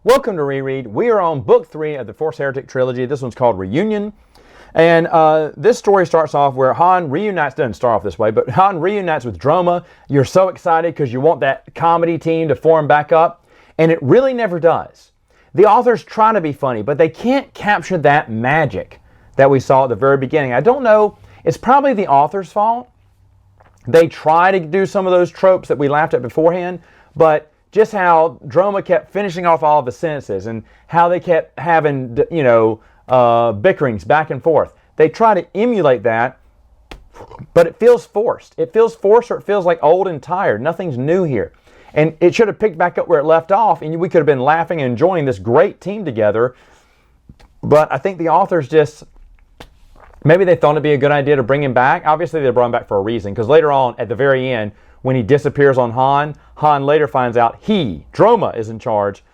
Welcome to Reread. We are on book 3 of the Force Heretic Trilogy. This one's called Reunion. And this story starts off where Han reunites, doesn't start off this way, but Han reunites with Droma. You're so excited because you want that comedy team to form back up, and it really never does. The authors try to be funny, but they can't capture that magic that we saw at the very beginning. I don't know, it's probably the author's fault. They try to do some of those tropes that we laughed at beforehand, but just how Droma kept finishing off all of the sentences and how they kept having, bickerings back and forth. They try to emulate that, but it feels forced. It feels forced, or it feels like old and tired. Nothing's new here. And it should have picked back up where it left off, and we could have been laughing and enjoying this great team together. But I think the authors just, maybe they thought it'd be a good idea to bring him back. Obviously, they brought him back for a reason, because later on, at the very end, when he disappears on Han, Han later finds out Droma, is in charge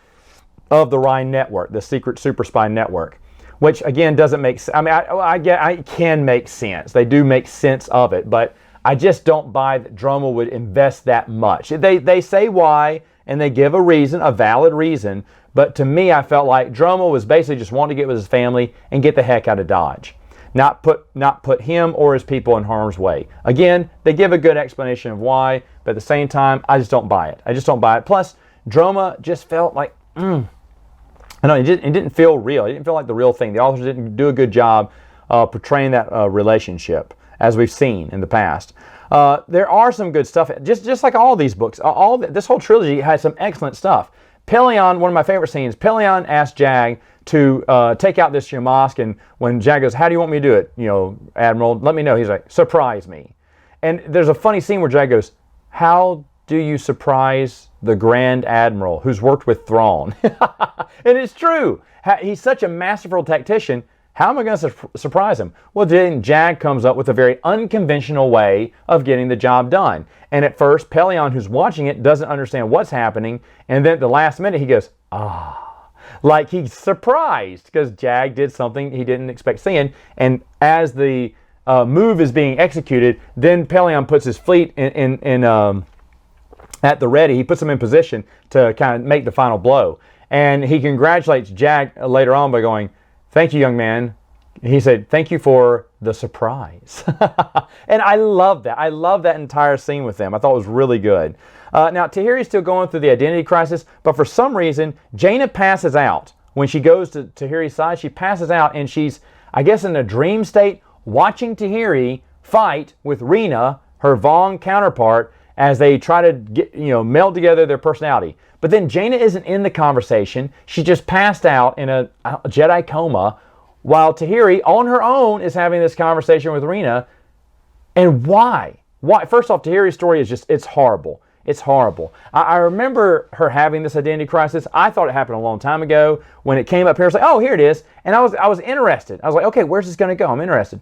of the Rhine network, the secret super spy network, which again doesn't make sense. I mean, I can make sense. They do make sense of it, but I just don't buy that Droma would invest that much. They say why, and they give a reason, a valid reason, but to me, I felt like Droma was basically just wanting to get with his family and get the heck out of Dodge. Not put him or his people in harm's way. Again, they give a good explanation of why, but at the same time, I just don't buy it. I just don't buy it. Plus, Droma just felt like, I know it didn't feel real. It didn't feel like the real thing. The authors didn't do a good job portraying that relationship, as we've seen in the past. There are some good stuff, just like all these books. This whole trilogy has some excellent stuff. Pelion, one of my favorite scenes, Pelion asked Jag to take out this mosque, and when Jag goes, how do you want me to do it? Admiral, let me know. He's like, surprise me. And there's a funny scene where Jag goes, how do you surprise the Grand Admiral who's worked with Thrawn? And it's true. He's such a masterful tactician. How am I going to surprise him? Well, then Jag comes up with a very unconventional way of getting the job done. And at first, Pelion, who's watching it, doesn't understand what's happening. And then at the last minute, he goes, like he's surprised because Jag did something he didn't expect seeing. And as the move is being executed, then Pelion puts his fleet at the ready. He puts them in position to kind of make the final blow. And he congratulates Jag later on by going, thank you, young man. He said, thank you for the surprise. And I love that. I love that entire scene with them. I thought it was really good. Now, Tahiri's still going through the identity crisis, but for some reason, Jaina passes out. When she goes to Tahiri's side, she passes out, and she's, I guess, in a dream state, watching Tahiri fight with Rena, her Vong counterpart, as they try to get, meld together their personality. But then Jaina isn't in the conversation. She just passed out in a Jedi coma, while Tahiri, on her own, is having this conversation with Rena. And why? Why? First off, Tahiri's story is just, it's horrible. It's horrible. I remember her having this identity crisis. I thought it happened a long time ago. When it came up here, I was like, oh, here it is. And I was interested. I was like, okay, where's this going to go? I'm interested.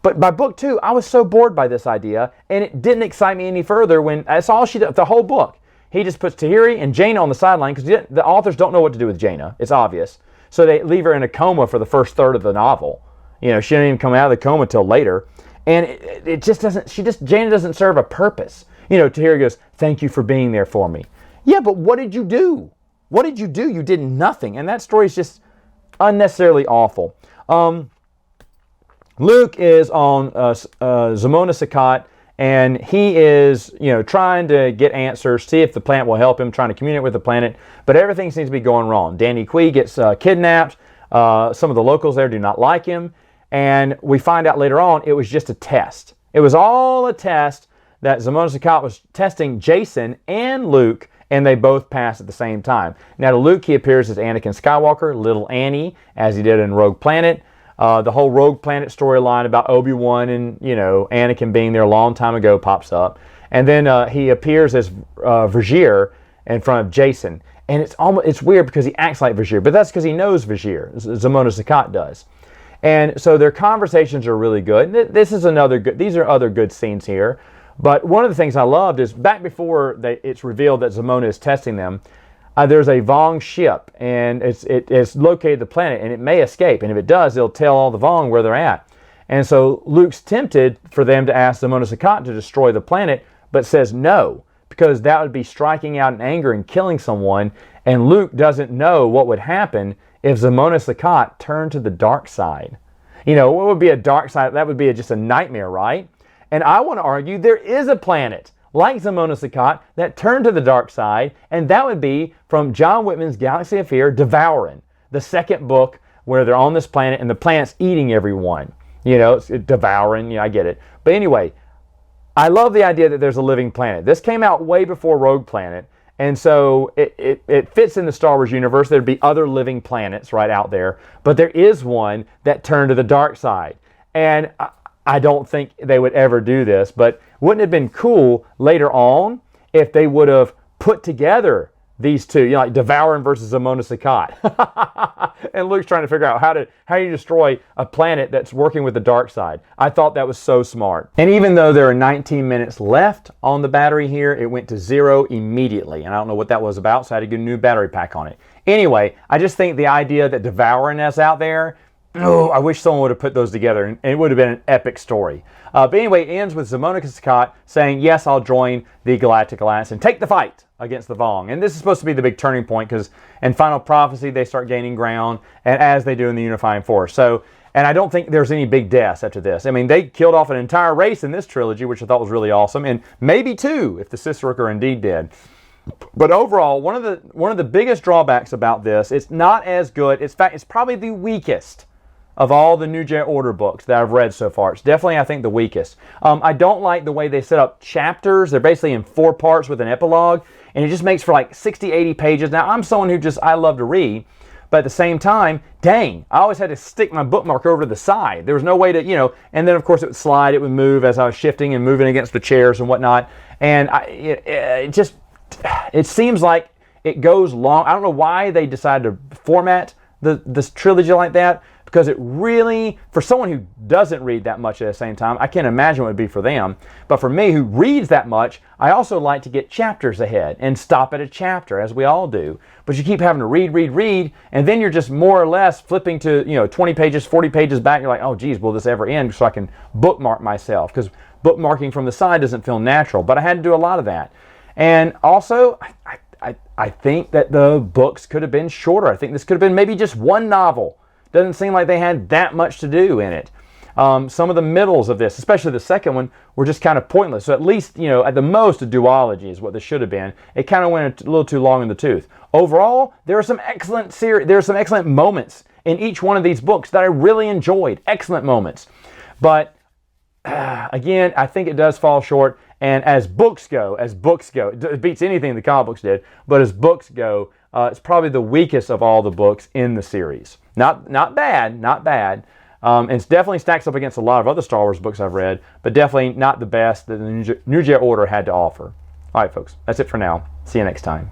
But by book 2, I was so bored by this idea, and it didn't excite me any further when that's all she did, the whole book. He just puts Tahiri and Jaina on the sideline because the authors don't know what to do with Jaina. It's obvious. So they leave her in a coma for the first third of the novel. She didn't even come out of the coma till later. And it just doesn't, Jaina doesn't serve a purpose. Tahiri goes, thank you for being there for me. Yeah, but what did you do? What did you do? You did nothing. And that story is just unnecessarily awful. Luke is on Zamona Sakat, and he is, trying to get answers, see if the planet will help him, trying to communicate with the planet, but everything seems to be going wrong. Danny Kui gets kidnapped. Some of the locals there do not like him, and we find out later on it was just a test. It was all a test that Zamona Sakat was testing Jason and Luke, and they both passed at the same time. Now to Luke, he appears as Anakin Skywalker, Little Annie, as he did in Rogue Planet. The whole Rogue Planet storyline about Obi-Wan and, Anakin being there a long time ago pops up. And then he appears as Vergere in front of Jason. And it's weird because he acts like Vergere, but that's because he knows Vergere, Zamona Sakat does. And so their conversations are really good. These are other good scenes here. But one of the things I loved is back before it's revealed that Zamona is testing them, there's a Vong ship, and it's located the planet, and it may escape. And if it does, it'll tell all the Vong where they're at. And so Luke's tempted for them to ask Zamona Sakat to destroy the planet, but says no, because that would be striking out in anger and killing someone, and Luke doesn't know what would happen if Zamona Sakat turned to the dark side. You know, what would be a dark side? That would be just a nightmare, right? And I want to argue there is a planet like Zamona Sakat that turned to the dark side, and that would be from John Whitman's Galaxy of Fear, Devourin', the second book where they're on this planet and the planet's eating everyone. You know, it's devouring, I get it. But anyway, I love the idea that there's a living planet. This came out way before Rogue Planet, and so it fits in the Star Wars universe. There'd be other living planets right out there, but there is one that turned to the dark side. And I don't think they would ever do this, but wouldn't it have been cool later on if they would have put together these two, like Devourin' versus Zamona Sakat. And Luke's trying to figure out how you destroy a planet that's working with the dark side. I thought that was so smart. And even though there are 19 minutes left on the battery here, it went to 0 immediately. And I don't know what that was about, so I had to get a new battery pack on it. Anyway, I just think the idea that Devourin' is out there, oh, I wish someone would have put those together, and it would have been an epic story. But anyway, it ends with Zamona Sakat saying, yes, I'll join the Galactic Alliance and take the fight against the Vong. And this is supposed to be the big turning point, because in Final Prophecy, they start gaining ground, and as they do in the Unifying Force. So, and I don't think there's any big deaths after this. I mean, they killed off an entire race in this trilogy, which I thought was really awesome, and maybe two if the Sisterhood are indeed dead. But overall, one of the biggest drawbacks about this, it's not as good. In fact, it's probably the weakest of all the New Jedi Order books that I've read so far. It's definitely, I think, the weakest. I don't like the way they set up chapters. They're basically in 4 parts with an epilogue, and it just makes for like 60, 80 pages. Now, I'm someone who I love to read, but at the same time, dang, I always had to stick my bookmark over to the side. There was no way to, and then of course it would slide, it would move as I was shifting and moving against the chairs and whatnot. And it seems like it goes long. I don't know why they decided to format this trilogy like that, because it really, for someone who doesn't read that much at the same time, I can't imagine what it would be for them. But for me, who reads that much, I also like to get chapters ahead and stop at a chapter, as we all do. But you keep having to read, and then you're just more or less flipping to 20 pages, 40 pages back. You're like, oh, geez, will this ever end? So I can bookmark myself, because bookmarking from the side doesn't feel natural. But I had to do a lot of that. And also, I think that the books could have been shorter. I think this could have been maybe just one novel. Doesn't seem like they had that much to do in it. Some of the middles of this, especially the second one, were just kind of pointless. So at least, at the most, a duology is what this should have been. It kind of went a little too long in the tooth. Overall, there are some excellent moments in each one of these books that I really enjoyed. Excellent moments. But again, I think it does fall short. And as books go, it beats anything the comic books did. But as books go, it's probably the weakest of all the books in the series. Not bad. And it definitely stacks up against a lot of other Star Wars books I've read, but definitely not the best that the New Jedi Order had to offer. All right, folks, that's it for now. See you next time.